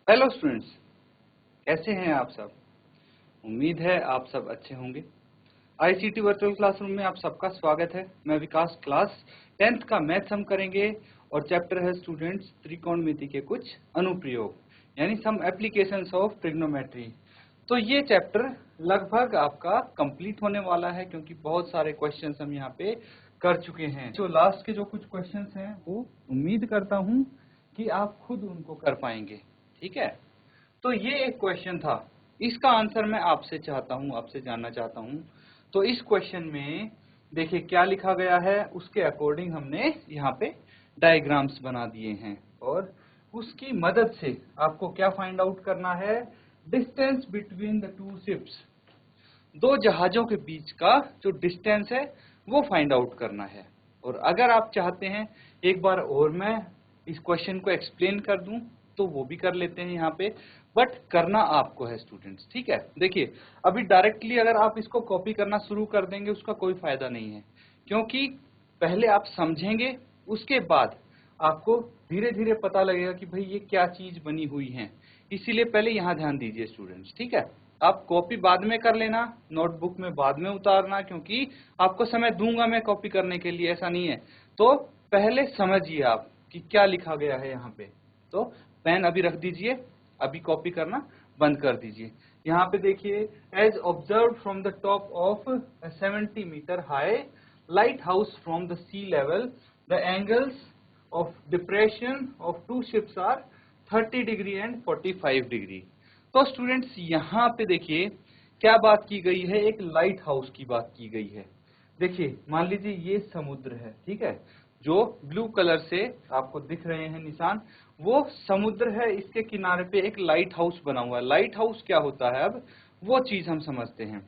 Hello students, कैसे हैं आप सब। उम्मीद है आप सब अच्छे होंगे। आईसीटी वर्चुअल क्लासरूम में आप सबका स्वागत है। मैं विकास। क्लास 10th का मैथ्स हम करेंगे और चैप्टर है स्टूडेंट्स त्रिकोणमिति के कुछ अनुप्रयोग, यानी सम एप्लीकेशंस ऑफ ट्रिग्नोमेट्री। तो ये चैप्टर लगभग आपका कंप्लीट होने वाला है, क्योंकि बहुत सारे क्वेश्चंस हम यहाँ पे कर चुके हैं। जो लास्ट के जो कुछ क्वेश्चंस हैं वो उम्मीद करता हूँ कि आप खुद उनको कर पाएंगे। ठीक है, तो ये एक क्वेश्चन था, इसका आंसर मैं आपसे चाहता हूं, आपसे जानना चाहता हूं। तो इस क्वेश्चन में देखिए क्या लिखा गया है, उसके अकॉर्डिंग हमने यहाँ पे डायग्राम्स बना दिए हैं और उसकी मदद से आपको क्या फाइंड आउट करना है, distance between the two ships, दो जहाजों के बीच का जो डिस्टेंस है वो फाइंड आउट करना है। और अगर आप चाहते हैं एक बार और मैं इस क्वेश्चन को एक्सप्लेन कर दूं तो वो भी कर लेते हैं यहाँ पे, बट करना आपको है स्टूडेंट्स। ठीक है, देखिए अभी डायरेक्टली अगर आप इसको कॉपी करना शुरू कर देंगे उसका कोई फायदा नहीं है, क्योंकि पहले आप समझेंगे, उसके बाद आपको धीरे धीरे पता लगेगा कि भाई ये क्या चीज बनी हुई है। इसीलिए पहले यहाँ ध्यान दीजिए स्टूडेंट्स। ठीक है, आप कॉपी बाद में कर लेना, नोटबुक में बाद में उतारना, क्योंकि आपको समय दूंगा मैं कॉपी करने के लिए, ऐसा नहीं है। तो पहले समझिए आप कि क्या लिखा गया है यहाँ पे। तो पेन अभी रख दीजिए, अभी कॉपी करना बंद कर दीजिए। यहाँ पे देखिए, as observe from the top of 70 metre high lighthouse from the sea level, the angles of depression of two ships are 30 degree and 45 degree. तो स्टूडेंट्स यहाँ पे देखिए क्या बात की गई है, एक लाइट हाउस की बात की गई है। देखिए मान लीजिए ये समुद्र है, ठीक है, जो ब्लू कलर से आपको दिख रहे हैं निशान, वो समुद्र है, इसके किनारे पे एक लाइट हाउस बना हुआ है। लाइट हाउस क्या होता है, अब वो चीज हम समझते हैं।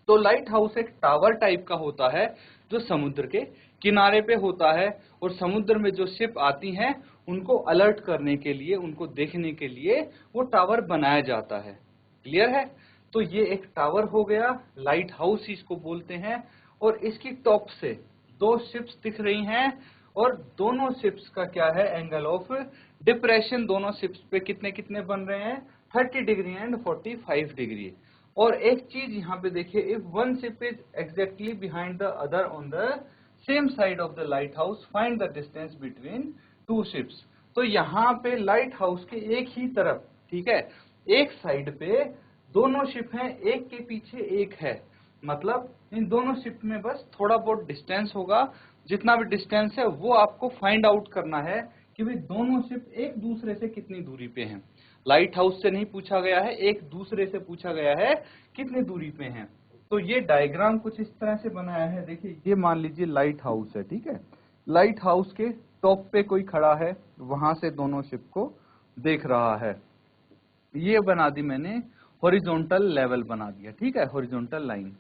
तो लाइट हाउस एक टावर टाइप का होता है जो समुद्र के किनारे पे होता है, और समुद्र में जो शिप आती हैं उनको अलर्ट करने के लिए, उनको देखने के लिए वो टावर बनाया जाता है। क्लियर है, तो ये एक टावर हो गया, लाइट हाउस इसको बोलते हैं। और इसकी टॉप से दो शिप्स दिख रही हैं, और दोनों शिप्स का क्या है, एंगल ऑफ डिप्रेशन दोनों शिप्स पे कितने कितने बन रहे हैं, 30 डिग्री एंड 45 डिग्री। और एक चीज यहाँ पे देखिए, if one ship is exactly behind the other on the same side of the light house, find the distance between two ships. तो यहाँ पे लाइट हाउस के एक ही तरफ, ठीक है, एक साइड पे दोनों शिप हैं, एक के पीछे एक है, मतलब इन दोनों शिप में बस थोड़ा बहुत डिस्टेंस होगा। जितना भी डिस्टेंस है वो आपको फाइंड आउट करना है कि भाई दोनों शिप एक दूसरे से कितनी दूरी पे हैं। लाइट हाउस से नहीं पूछा गया है, एक दूसरे से पूछा गया है कितनी दूरी पे हैं। तो ये डायग्राम कुछ इस तरह से बनाया है। देखिए ये मान लीजिए लाइट हाउस है, ठीक है, लाइट हाउस के टॉप पे कोई खड़ा है, वहां से दोनों शिप को देख रहा है। ये बना दी मैंने हॉरिजॉन्टल लेवल बना दिया, ठीक है, हॉरिजॉन्टल लाइन।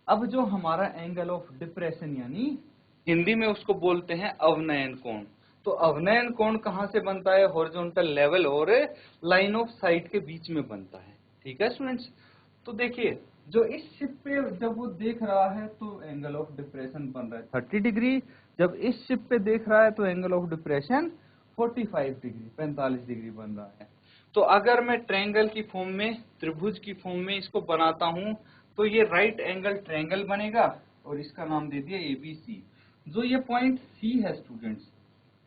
अब जो हमारा एंगल ऑफ डिप्रेशन, यानी हिंदी में उसको बोलते हैं अवनयन कोण। तो अवनयन कोण कहाँ से बनता है, हॉरिजॉन्टल लेवल और लाइन ऑफ साइट के बीच में बनता है। ठीक है स्टूडेंट्स, तो देखिए जो इस शिप पे जब वो देख रहा है तो एंगल ऑफ डिप्रेशन बन रहा है 30 डिग्री, जब इस शिप पे देख रहा है तो angle of depression 45 degree, 45 degree बन रहा है। तो अगर मैं ट्रायंगल की फॉर्म में, त्रिभुज की फॉर्म में इसको बनाता हूं, तो ये राइट एंगल ट्रायंगल बनेगा, और इसका नाम दे दिया एबीसी। जो ये पॉइंट सी है स्टूडेंट्स,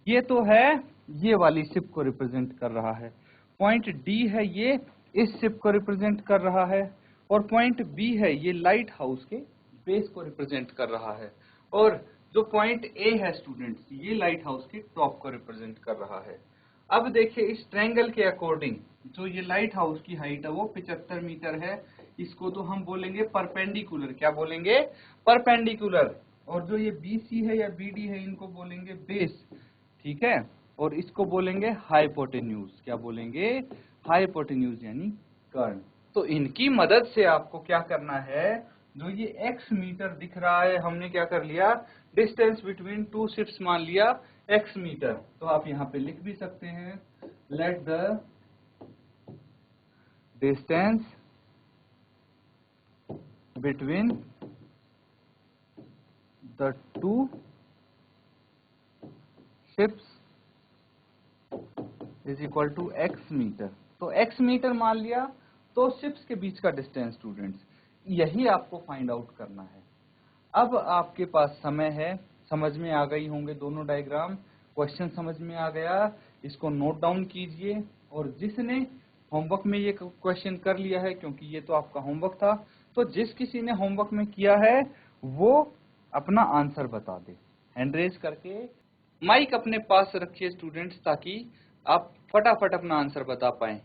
ये तो है, ये वाली शिप को रिप्रेजेंट कर रहा है। पॉइंट डी है, ये इस शिप को रिप्रेजेंट कर रहा है। और पॉइंट बी है, ये लाइट हाउस के बेस को रिप्रेजेंट कर रहा है। और जो पॉइंट ए है स्टूडेंट्स, ये लाइट हाउस के टॉप को रिप्रेजेंट कर रहा है। अब देखिए इस ट्रायंगल के अकॉर्डिंग जो ये लाइट हाउस की हाइट है वो 75 मीटर है। इसको तो हम बोलेंगे परपेंडिकुलर, क्या बोलेंगे, परपेंडिकुलर। और जो ये बीसी है या बीडी है, इनको बोलेंगे बेस, ठीक है, और इसको बोलेंगे हाइपोटेन्यूज। क्या बोलेंगे, हाइपोटेन्यूज यानी कर्ण। तो इनकी मदद से आपको क्या करना है, जो ये x मीटर दिख रहा है, हमने क्या कर लिया, डिस्टेंस बिटवीन टू शिप्स मान लिया x मीटर। तो आप यहाँ पे लिख भी सकते हैं, let the distance between the two ships is equal to x metre. तो x मीटर मान लिया, तो शिप्स के बीच का डिस्टेंस स्टूडेंट्स, यही आपको फाइंड आउट करना है। अब आपके पास समय है, समझ में आ गई होंगे दोनों डायग्राम, क्वेश्चन समझ में आ गया, इसको नोट डाउन कीजिए। और जिसने होमवर्क में ये क्वेश्चन कर लिया है, क्योंकि ये तो आपका होमवर्क था, तो जिस किसी ने होमवर्क में किया है वो अपना आंसर बता दे हैंड रेज करके। माइक अपने पास रखिए स्टूडेंट्स, ताकि आप फटाफट अपना आंसर बता पाएं।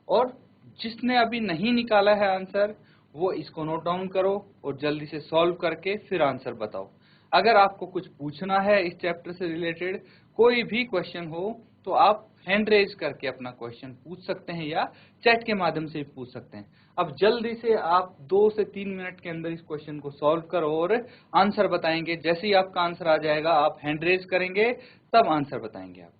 और जिसने अभी नहीं निकाला है आंसर, वो इसको नोट डाउन करो और जल्दी से सॉल्व करके फिर आंसर बताओ। अगर आपको कुछ पूछना है इस चैप्टर से रिलेटेड, कोई भी क्वेश्चन हो, तो आप हैंड रेज करके अपना क्वेश्चन पूछ सकते हैं या चैट के माध्यम से पूछ सकते हैं। अब जल्दी से आप 2 से 3 मिनट के अंदर इस क्वेश्चन को सॉल्व करो और आंसर बताएंगे। जैसे ही आपका आंसर आ जाएगा, आप हैंड रेज करेंगे, तब आंसर बताएंगे आप।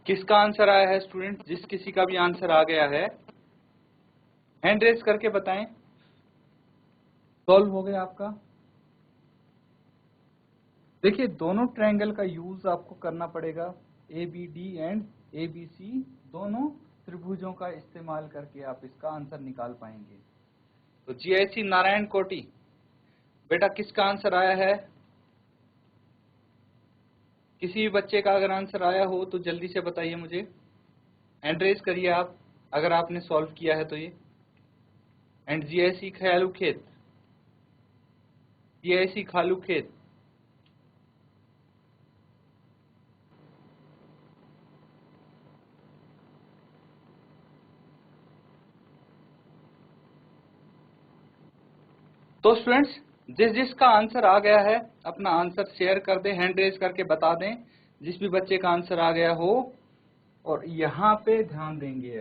किसका आंसर आया है स्टूडेंट? जिस किसी का भी आंसर आ गया है, हैंड रेज करके बताएं। सॉल्व हो गया आपका? देखिए, दोनों ट्रायंगल का यूज आपको करना पड़ेगा। ABD एंड ABC दोनों त्रिभुजों का इस्तेमाल करके आप इसका आंसर निकाल पाएंगे। तो GIC नारायण कोटी, बेटा किसका आंसर आया है? किसी भी बच्चे का अगर आंसर आया हो तो जल्दी से बताइए मुझे, हैंड रेज करिए आप, अगर आपने सॉल्व किया है तो ये। एंड GIC खयालू खेत, GIC खालू खेत, तो स्टूडेंट्स जिस जिसका आंसर आ गया है अपना आंसर शेयर कर दें, हैंड रेज करके बता दें जिस भी बच्चे का आंसर आ गया हो। और यहाँ पे ध्यान देंगे।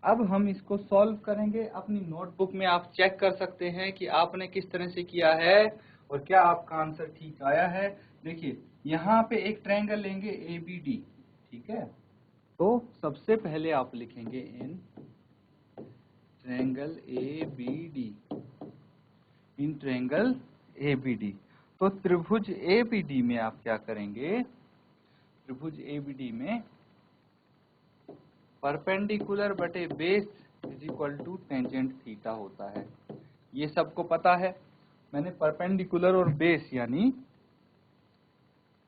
अब हम इसको सॉल्व करेंगे। अपनी नोटबुक में आप चेक कर सकते हैं कि आपने किस तरह से किया है और क्या आपका आंसर ठीक आया है। देखिए, यहाँ पे एक ट्रायंगल लेंगे ABD, ठीक है। तो सबसे पहले आप लिखेंगे in triangle ABD, in triangle ABD। तो त्रिभुज ABD में आप क्या करेंगे? त्रिभुज ABD में परपेंडिकुलर बटे base is equal to tangent theta होता है। ये सबको पता है। मैंने परपेंडिकुलर और बेस यानी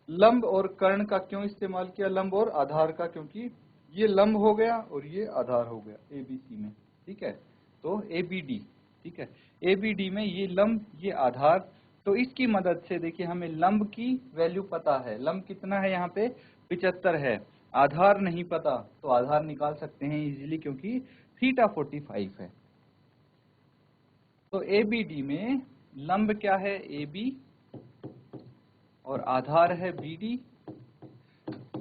लंब और कर्ण का क्यों इस्तेमाल किया, लंब और आधार का, क्योंकि ये लंब हो गया और ये आधार हो गया ABC में, ठीक है। तो ABD, ठीक है, ABD में ये लंब ये आधार, तो इसकी मदद से देखिए हमें लंब की वैल्यू पता है। लंब कितना है यहाँ पे? 75 है। आधार नहीं पता, तो आधार निकाल सकते हैं इजीली, क्योंकि थीटा 45 है। तो ABD में लंब क्या है? AB और आधार है BD।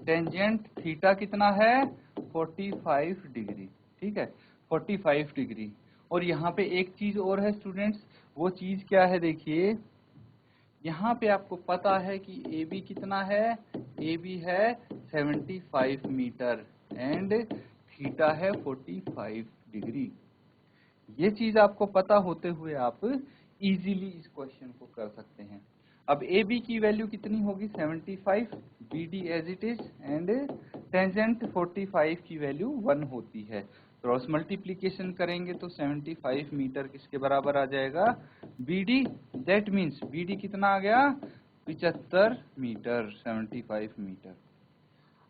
टेंजेंट थीटा कितना है? 45 डिग्री, ठीक है, 45 डिग्री। और यहाँ पे एक चीज और है स्टूडेंट्स, वो चीज क्या है? देखिए, यहाँ पे आपको पता है कि AB कितना है? AB है 75 मीटर एंड थीटा है 45 डिग्री। ये चीज आपको पता होते हुए आप इजीली इस क्वेश्चन को कर सकते हैं। अब AB की वैल्यू कितनी होगी? 75, BD as it is, and tangent 45 की वैल्यू 1 होती है। क्रॉस मल्टीप्लीकेशन करेंगे तो 75 मीटर किसके बराबर आ जाएगा? BD। दैट मीन्स BD कितना आ गया? 75 मीटर, 75 मीटर।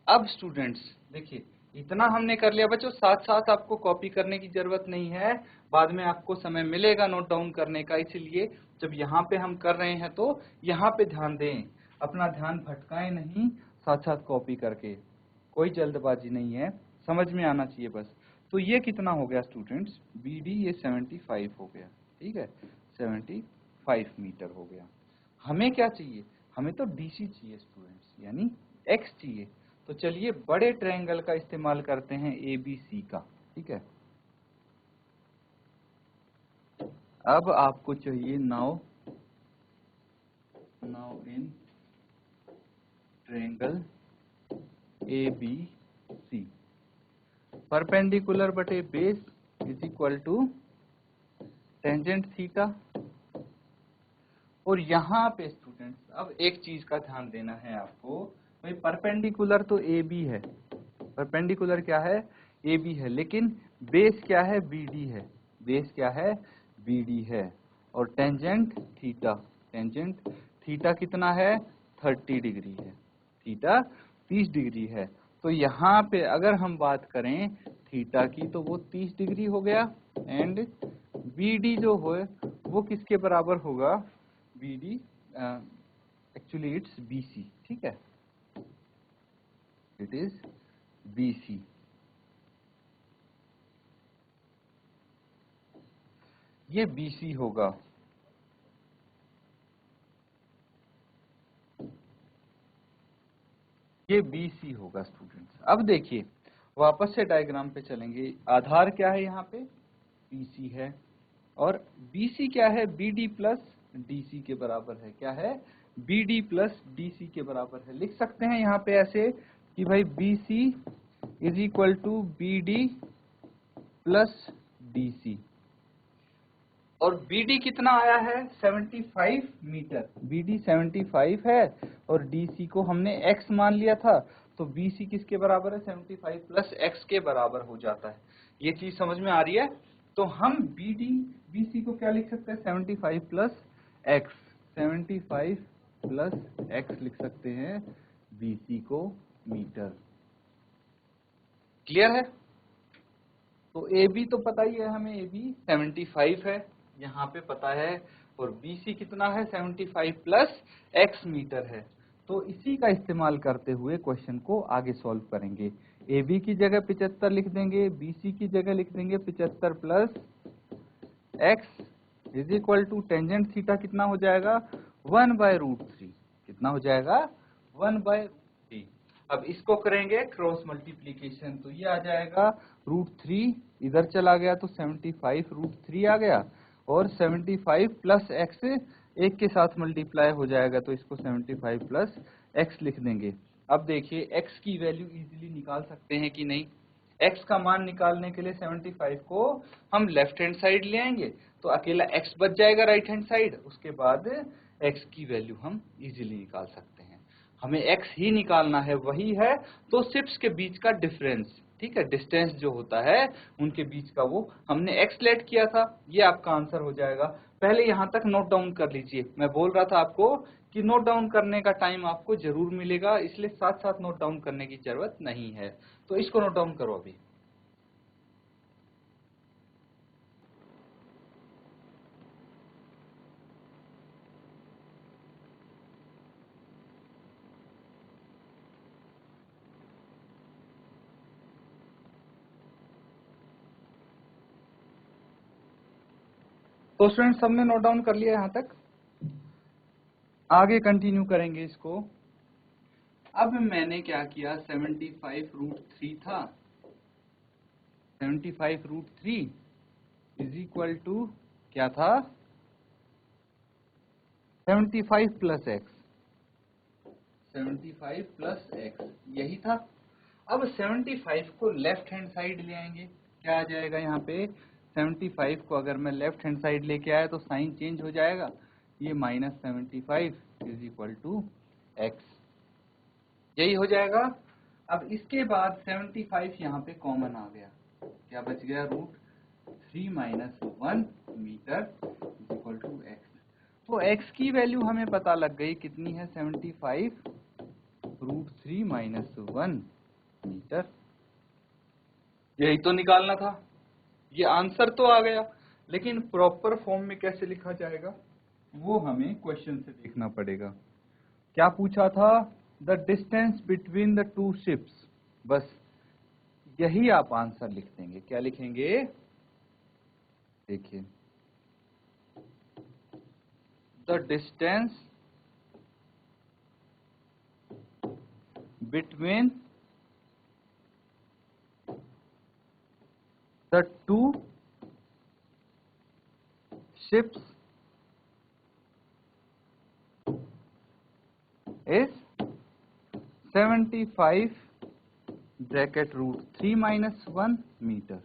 अब स्टूडेंट्स देखिए, इतना हमने कर लिया बच्चों। साथ साथ आपको कॉपी करने की जरूरत नहीं है, बाद में आपको समय मिलेगा नोट डाउन करने का। इसलिए जब यहाँ पे हम कर रहे हैं तो यहाँ पे ध्यान दें, अपना ध्यान भटकाएं नहीं, साथ साथ कॉपी करके। कोई जल्दबाजी नहीं है, समझ में आना चाहिए बस। तो ये कितना हो गया स्टूडेंट्स? BD ये 75 हो गया, ठीक है, 75 मीटर हो गया। हमें क्या चाहिए? हमें तो DC चाहिए स्टूडेंट्स, यानी X चाहिए। तो चलिए बड़े ट्रायंगल का इस्तेमाल करते हैं ABC का, ठीक है। अब आपको चाहिए now in triangle AB perpendicular बटे base is equal to tangent theta. और यहाँ पे स्टूडेंट्स अब एक चीज का ध्यान देना है आपको, भाई परपेंडिकुलर तो ए बी है, परपेंडिकुलर क्या है, ए बी है, लेकिन बेस क्या है, बी डी है, बेस क्या है, बी डी है। और टेंजेंट थीटा कितना है, 30 डिग्री है, थीटा 30 डिग्री है। तो यहाँ पे अगर हम बात करें थीटा की तो वो 30 डिग्री हो गया, एंड बी डी जो हो वो किसके बराबर होगा, B D actually it's B C, ठीक है, इट इज बी सी। ये बी सी होगा, ये बी सी होगा स्टूडेंट्स। अब देखिए वापस से डायग्राम पे चलेंगे, आधार क्या है यहाँ पे, बी सी है, और बी सी क्या है, B D plus D C के बराबर है, क्या है, B D plus D C के बराबर है। लिख सकते हैं यहाँ पे ऐसे कि भाई B C is equal to B D plus D C. और BD कितना आया है, 75 मीटर, BD 75 है, और DC को हमने x मान लिया था, तो BC किसके बराबर है, 75 प्लस x के बराबर हो जाता है। ये चीज समझ में आ रही है। तो हम BC को क्या लिख सकते हैं, 75 प्लस x, 75 प्लस x लिख सकते हैं, BC को मीटर। क्लियर है। तो AB तो पता ही है हमें, AB 75 है, यहाँ पे पता है, और BC कितना है, 75 प्लस x मीटर है। तो इसी का इस्तेमाल करते हुए क्वेश्चन को आगे सॉल्व करेंगे। AB की जगह 75 लिख देंगे, BC की जगह लिख देंगे 75 plus x is equal to tangent theta कितना हो जाएगा, 1/√3, कितना हो जाएगा, 1/3। अब इसको करेंगे क्रॉस मल्टीप्लीकेशन, तो ये आ जाएगा √3, इधर चला गया तो 75 √3 आ गया, और 75 प्लस एक्स एक के साथ मल्टीप्लाई हो जाएगा, तो इसको 75 प्लस एक्स लिख देंगे। अब देखिए एक्स की वैल्यू इजीली निकाल सकते हैं कि नहीं। एक्स का मान निकालने के लिए 75 को हम लेफ्ट हैंड साइड ले आएंगे, तो अकेला एक्स बच जाएगा राइट हैंड साइड, उसके बाद एक्स की वैल्यू हम इजीली निकाल सकते हैं। हमें एक्स ही निकालना है, वही है तो शिप्स के बीच का डिफरेंस, ठीक है, डिस्टेंस जो होता है उनके बीच का, वो हमने एक्स लेट किया था, ये आपका आंसर हो जाएगा। पहले यहां तक नोट डाउन कर लीजिए, मैं बोल रहा था आपको कि नोट डाउन करने का टाइम आपको जरूर मिलेगा, इसलिए साथ साथ नोट डाउन करने की जरूरत नहीं है। तो इसको नोट डाउन करो अभी। तो स्टूडेंट सबने नोट डाउन कर लिया यहां तक, आगे कंटिन्यू करेंगे इसको। अब मैंने क्या किया, 75√3 था, 75√3 इज इक्वल टू क्या था, 75 प्लस एक्स, 75 प्लस एक्स यही था। अब 75 को लेफ्ट हैंड साइड ले आएंगे, क्या आ जाएगा यहाँ पे, 75 को अगर मैं लेफ्ट हैंड साइड लेके आया तो साइन चेंज हो जाएगा, ये -75 इज इक्वल टू एक्स, यही हो जाएगा। अब इसके बाद 75 यहाँ पे कॉमन आ गया, क्या बच गया, √3 - 1 metre is equal to x. तो x की वैल्यू हमें पता लग गई कितनी है, 75 √3 - 1 मीटर, यही तो निकालना था। ये आंसर तो आ गया, लेकिन प्रॉपर फॉर्म में कैसे लिखा जाएगा वो हमें क्वेश्चन से देखना पड़ेगा। क्या पूछा था, the distance between the two ships, बस यही आप आंसर लिख देंगे। क्या लिखेंगे, देखिए, the distance between the two ships is 75 bracket √3 - 1 metre.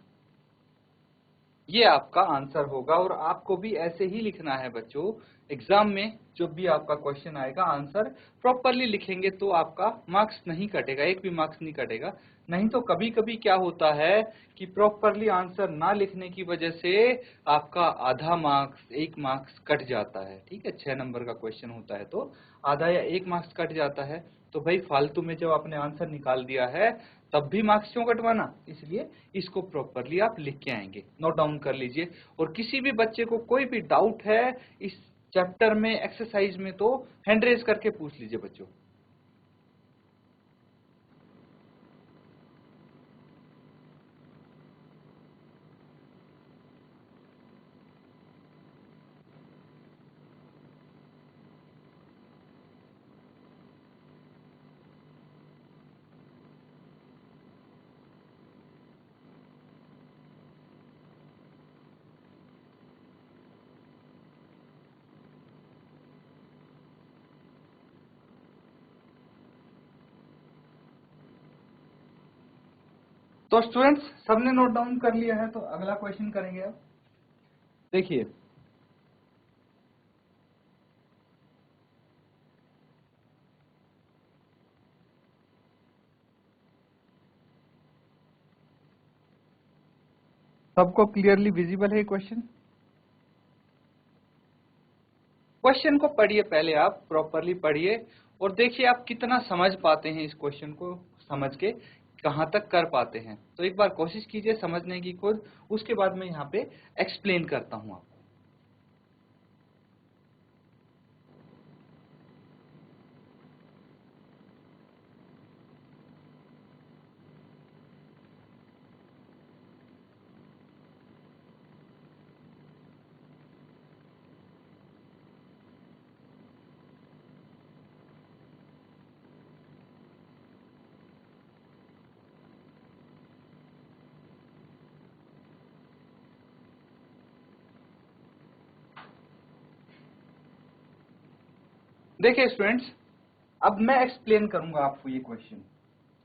ये आपका आंसर होगा और आपको भी ऐसे ही लिखना है बच्चों। एग्जाम में जब भी आपका क्वेश्चन आएगा आंसर प्रॉपरली लिखेंगे तो आपका मार्क्स नहीं कटेगा, एक भी मार्क्स नहीं कटेगा। नहीं तो कभी कभी क्या होता है कि प्रॉपरली आंसर ना लिखने की वजह से आपका आधा मार्क्स, 1 मार्क्स कट जाता है। ठीक है, 6 नंबर का क्वेश्चन होता है तो आधा या 1 मार्क्स कट जाता है। तो भाई फालतू में जब आपने आंसर निकाल दिया है तब भी मार्क्स क्यों कटवाना, इसलिए इसको प्रॉपरली आप लिख के आएंगे। नोट डाउन कर लीजिए। और किसी भी बच्चे को कोई भी डाउट है इस चैप्टर में, एक्सरसाइज में, तो हैंड रेज करके पूछ लीजिए बच्चों। तो स्टूडेंट्स सबने नोट डाउन कर लिया है तो अगला क्वेश्चन करेंगे। अब देखिए, सबको क्लियरली विजिबल है क्वेश्चन? क्वेश्चन को पढ़िए, पहले आप प्रॉपरली पढ़िए और देखिए आप कितना समझ पाते हैं, इस क्वेश्चन को समझ के कहां तक कर पाते हैं। तो एक बार कोशिश कीजिए समझने की खुद, उसके बाद मैं यहाँ पे एक्सप्लेन करता हूँ आपको। देखिए स्टूडेंट्स, अब मैं एक्सप्लेन करूंगा आपको ये क्वेश्चन,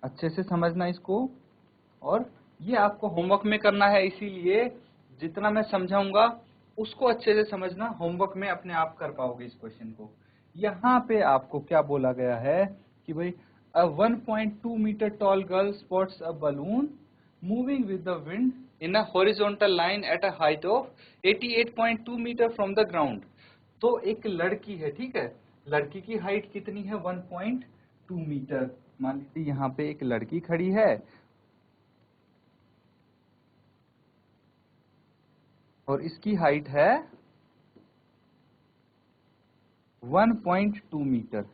अच्छे से समझना इसको। और ये आपको होमवर्क में करना है, इसीलिए जितना मैं समझाऊंगा उसको अच्छे से समझना। होमवर्क में अपने आप कर पाओगे इस क्वेश्चन को। यहाँ पे आपको क्या बोला गया है कि भाई a 1.2 metre tall girl spots a balloon moving with the wind in a horizontal line at a height of 88.2 metre from the ground. तो एक लड़की है, ठीक है, लड़की की हाइट कितनी है? 1.2 मीटर। मान लीजिए यहाँ पे एक लड़की खड़ी है और इसकी हाइट है 1.2 मीटर।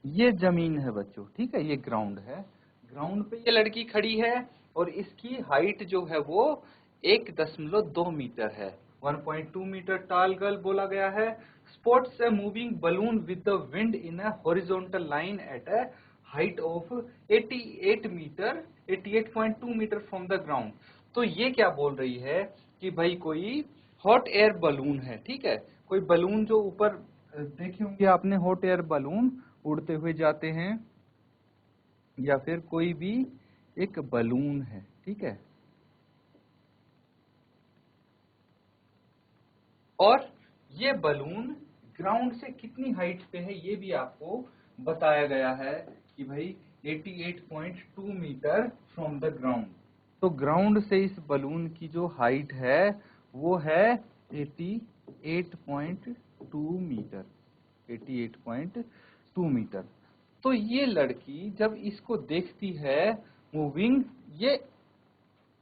ये जमीन है बच्चों, ठीक है, ये ग्राउंड है। ग्राउंड पे ये लड़की खड़ी है और इसकी हाइट जो है वो 1.2 मीटर है। 1.2 मीटर टाल गर्ल बोला गया है। Spots a moving balloon with the wind in a horizontal line at a height of 88 metre 88.2 metre from the ground. तो ये क्या बोल रही है कि भाई कोई हॉट एयर बलून है, ठीक है, कोई बलून जो ऊपर देखे होंगे आपने, हॉट एयर बलून उड़ते हुए जाते हैं, या फिर कोई भी एक बलून है, ठीक है। और ये बलून ग्राउंड से कितनी हाइट पे है ये भी आपको बताया गया है कि भाई 88.2 मीटर फ्रॉम द ग्राउंड। तो ग्राउंड से इस बलून की जो हाइट है वो है 88.2 मीटर, 88.2 मीटर। तो ये लड़की जब इसको देखती है मूविंग, ये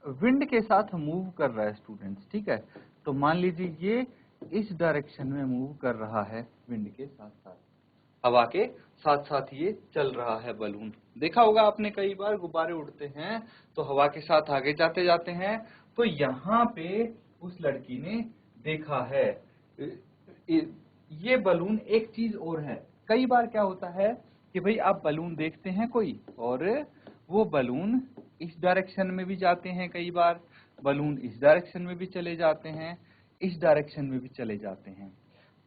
विंड के साथ मूव कर रहा है स्टूडेंट्स, ठीक है। तो मान लीजिए ये इस डायरेक्शन में मूव कर रहा है, विंड के साथ साथ, हवा के साथ साथ ये चल रहा है बलून। देखा होगा आपने, कई बार गुब्बारे उड़ते हैं तो हवा के साथ आगे जाते जाते हैं। तो यहाँ पे उस लड़की ने देखा है ये बलून। एक चीज और है, कई बार क्या होता है कि भाई आप बलून देखते हैं कोई, और वो बलून इस डायरेक्शन में भी जाते हैं, कई बार बलून इस डायरेक्शन में भी चले जाते हैं, इस डायरेक्शन में भी चले जाते हैं।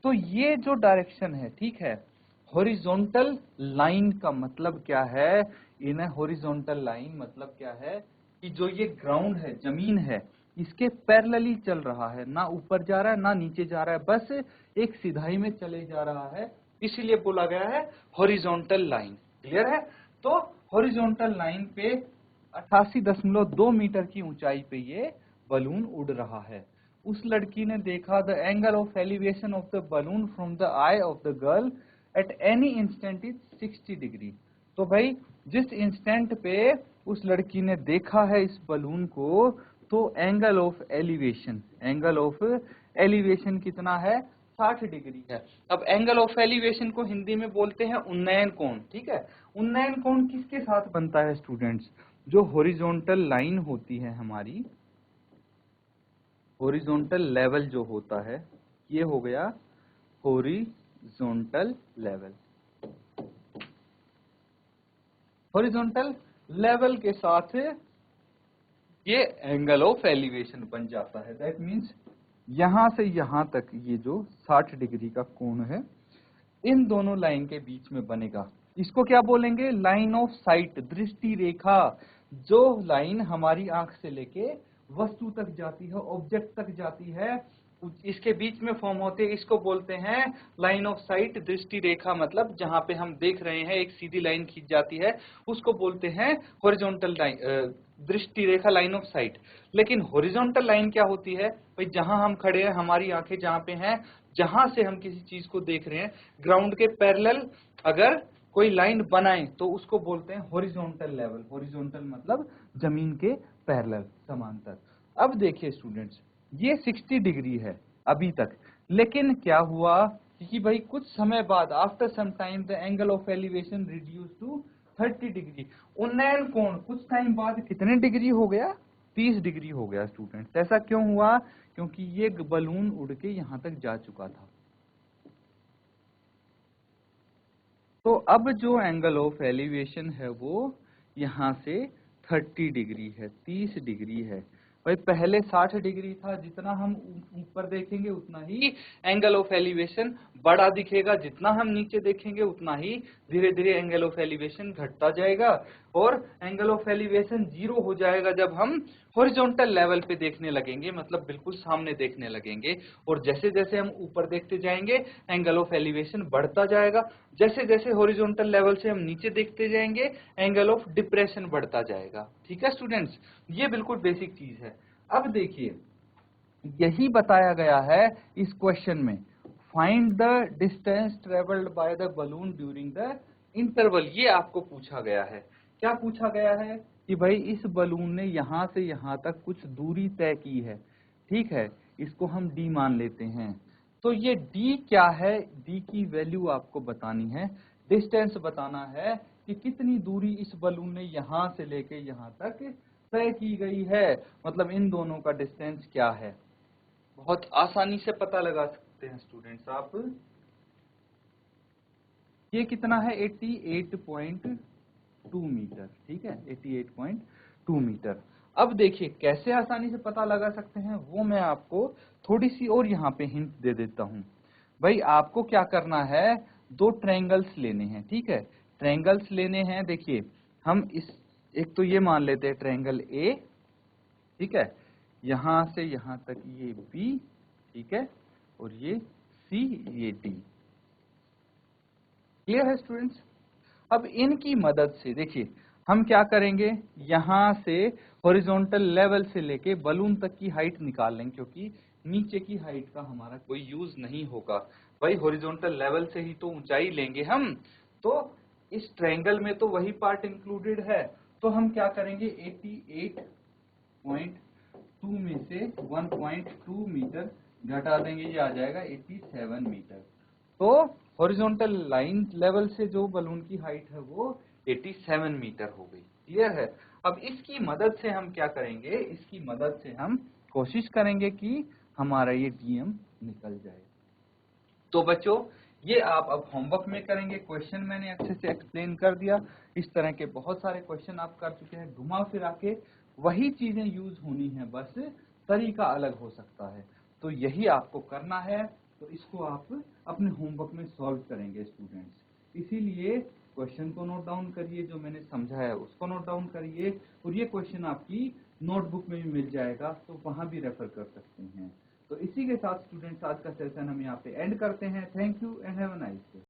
तो ये जो डायरेक्शन है, ठीक है, हॉरिजॉन्टल लाइन का मतलब क्या है, इन हॉरिजॉन्टल लाइन मतलब क्या है कि जो ये ग्राउंड है, जमीन है, इसके पैरेलली चल रहा है, ना ऊपर जा रहा है ना नीचे जा रहा है, बस एक सीधाई में चले जा रहा है, इसीलिए बोला गया है हॉरिजॉन्टल लाइन। क्लियर है? तो हॉरिजॉन्टल लाइन पे 88.2 मीटर की ऊंचाई पे ये बलून उड़ रहा है। उस लड़की ने देखा the angle of elevation of the balloon from the I of the girl at any instant is 60 degree. तो भाई जिस इंस्टेंट पे उस लड़की ने देखा है इस बलून को, तो एंगल ऑफ एलिवेशन कितना है, 60 डिग्री है। अब एंगल ऑफ एलिवेशन को हिंदी में बोलते हैं उन्नयन कोण, ठीक है। उन्नयन कोण किसके साथ बनता है स्टूडेंट्स, जो हॉरिजॉन्टल लाइन होती है हमारी, हॉरिजॉन्टल लेवल जो होता है, ये हो गया हॉरिजॉन्टल लेवल। हॉरिजॉन्टल लेवल के साथ ये एंगल ऑफ एलिवेशन बन जाता है। दैट मीन्स यहां से यहां तक ये जो 60 डिग्री का कोण है, इन दोनों लाइन के बीच में बनेगा। इसको क्या बोलेंगे, लाइन ऑफ साइट, दृष्टि रेखा। जो लाइन हमारी आंख से लेके वस्तु तक जाती है, ऑब्जेक्ट तक जाती है, इसके बीच में फॉर्म होते हैं, इसको बोलते हैं लाइन ऑफ साइट, दृष्टि रेखा। मतलब जहां पे हम देख रहे हैं एक सीधी लाइन खींच जाती है, उसको बोलते हैं हॉरिजॉन्टल लाइन, दृष्टि रेखा, लाइन ऑफ साइट। लेकिन हॉरिजॉन्टल लाइन क्या होती है भाई, जहां हम खड़े हैं, हमारी आंखें जहां पे हैं, जहां से हम किसी चीज को देख रहे हैं, ग्राउंड के पैरेलल अगर कोई लाइन बनाए तो उसको बोलते हैं हॉरिजॉन्टल लेवल। हॉरिजॉन्टल मतलब जमीन के पैरेलल, समांतर। अब देखिए स्टूडेंट्स, ये 60 डिग्री है अभी तक, लेकिन क्या हुआ कि भाई कुछ समय बाद, after some time the angle of elevation reduce to 30 degree. उन्नयन कोण कुछ टाइम बाद कितने डिग्री हो गया, 30 डिग्री हो गया स्टूडेंट्स। ऐसा क्यों हुआ, क्योंकि ये बलून उड़ के यहां तक जा चुका था। तो अब जो एंगल ऑफ एलिवेशन है वो यहां से 30 डिग्री है, 30 डिग्री है। भाई पहले 60 डिग्री था, जितना हम ऊपर देखेंगे उतना ही एंगल ऑफ एलिवेशन बड़ा दिखेगा, जितना हम नीचे देखेंगे उतना ही धीरे धीरे एंगल ऑफ एलिवेशन घटता जाएगा, और एंगल ऑफ एलिवेशन 0 हो जाएगा जब हम हॉरिजॉन्टल लेवल पे देखने लगेंगे, मतलब बिल्कुल सामने देखने लगेंगे। और जैसे जैसे हम ऊपर देखते जाएंगे एंगल ऑफ एलिवेशन बढ़ता जाएगा, जैसे जैसे हॉरिजॉन्टल लेवल से हम नीचे देखते जाएंगे एंगल ऑफ डिप्रेशन बढ़ता जाएगा। ठीक है स्टूडेंट्स, ये बिल्कुल बेसिक चीज है। अब देखिए, यही बताया गया है इस क्वेश्चन में, find the distance travelled by the balloon during the interval. ये आपको पूछा गया है। क्या पूछा गया है कि भाई इस बलून ने यहां से यहां तक कुछ दूरी तय की है, ठीक है, इसको हम d मान लेते हैं। तो ये d क्या है, d की वैल्यू आपको बतानी है, डिस्टेंस बताना है कि कितनी दूरी इस बलून ने यहां से लेके यहां तक तय की गई है, मतलब इन दोनों का डिस्टेंस क्या है। बहुत आसानी से पता लगा सकते हैं स्टूडेंट्स आप। ये कितना है, 88.2 मीटर, ठीक है, 88.2 मीटर। अब देखिए कैसे आसानी से पता लगा सकते हैं, वो मैं आपको थोड़ी सी और यहाँ पे हिंट दे देता हूँ। भाई आपको क्या करना है, दो ट्रायंगल्स लेने हैं, ठीक है, ट्रायंगल्स लेने हैं। देखिए हम इस, एक तो ये मान लेते हैं ट्रायंगल ए, ठीक है, यहां से यहां तक ये बी, ठीक है, और ये सी, ये डी। क्लियर है स्टूडेंट्स? अब इनकी मदद से देखिए हम क्या करेंगे, यहां से हॉरिजॉन्टल लेवल से लेके बलून तक की हाइट निकाल लेंगे, क्योंकि नीचे की हाइट का हमारा कोई यूज नहीं होगा। भाई हॉरिजॉन्टल लेवल से ही तो ऊंचाई लेंगे हम, तो इस ट्रायंगल में तो वही पार्ट इंक्लूडेड है। तो हम क्या करेंगे, 88.2 में से 1.2 मीटर घटा देंगे, ये आ जाएगा 87 मीटर। तो हॉरिजॉन्टल लाइन लेवल से जो बलून की हाइट है वो 87 मीटर हो गई। क्लियर है? अब इसकी मदद से हम क्या करेंगे, इसकी मदद से हम कोशिश करेंगे कि हमारा ये डीएम निकल जाए। तो बच्चों ये आप अब होमवर्क में करेंगे, क्वेश्चन मैंने अच्छे से एक्सप्लेन कर दिया। इस तरह के बहुत सारे क्वेश्चन आप कर चुके हैं, घुमा फिरा के वही चीजें यूज होनी है, बस तरीका अलग हो सकता है। तो यही आपको करना है, तो इसको आप अपने होमवर्क में सॉल्व करेंगे स्टूडेंट्स। इसीलिए क्वेश्चन को नोट डाउन करिए, जो मैंने समझाया उसको नोट डाउन करिए, और ये क्वेश्चन आपकी नोटबुक में भी मिल जाएगा, तो वहां भी रेफर कर सकते हैं। तो इसी के साथ स्टूडेंट्स आज का सेशन हम यहाँ पे एंड करते हैं। Thank you and have a nice day.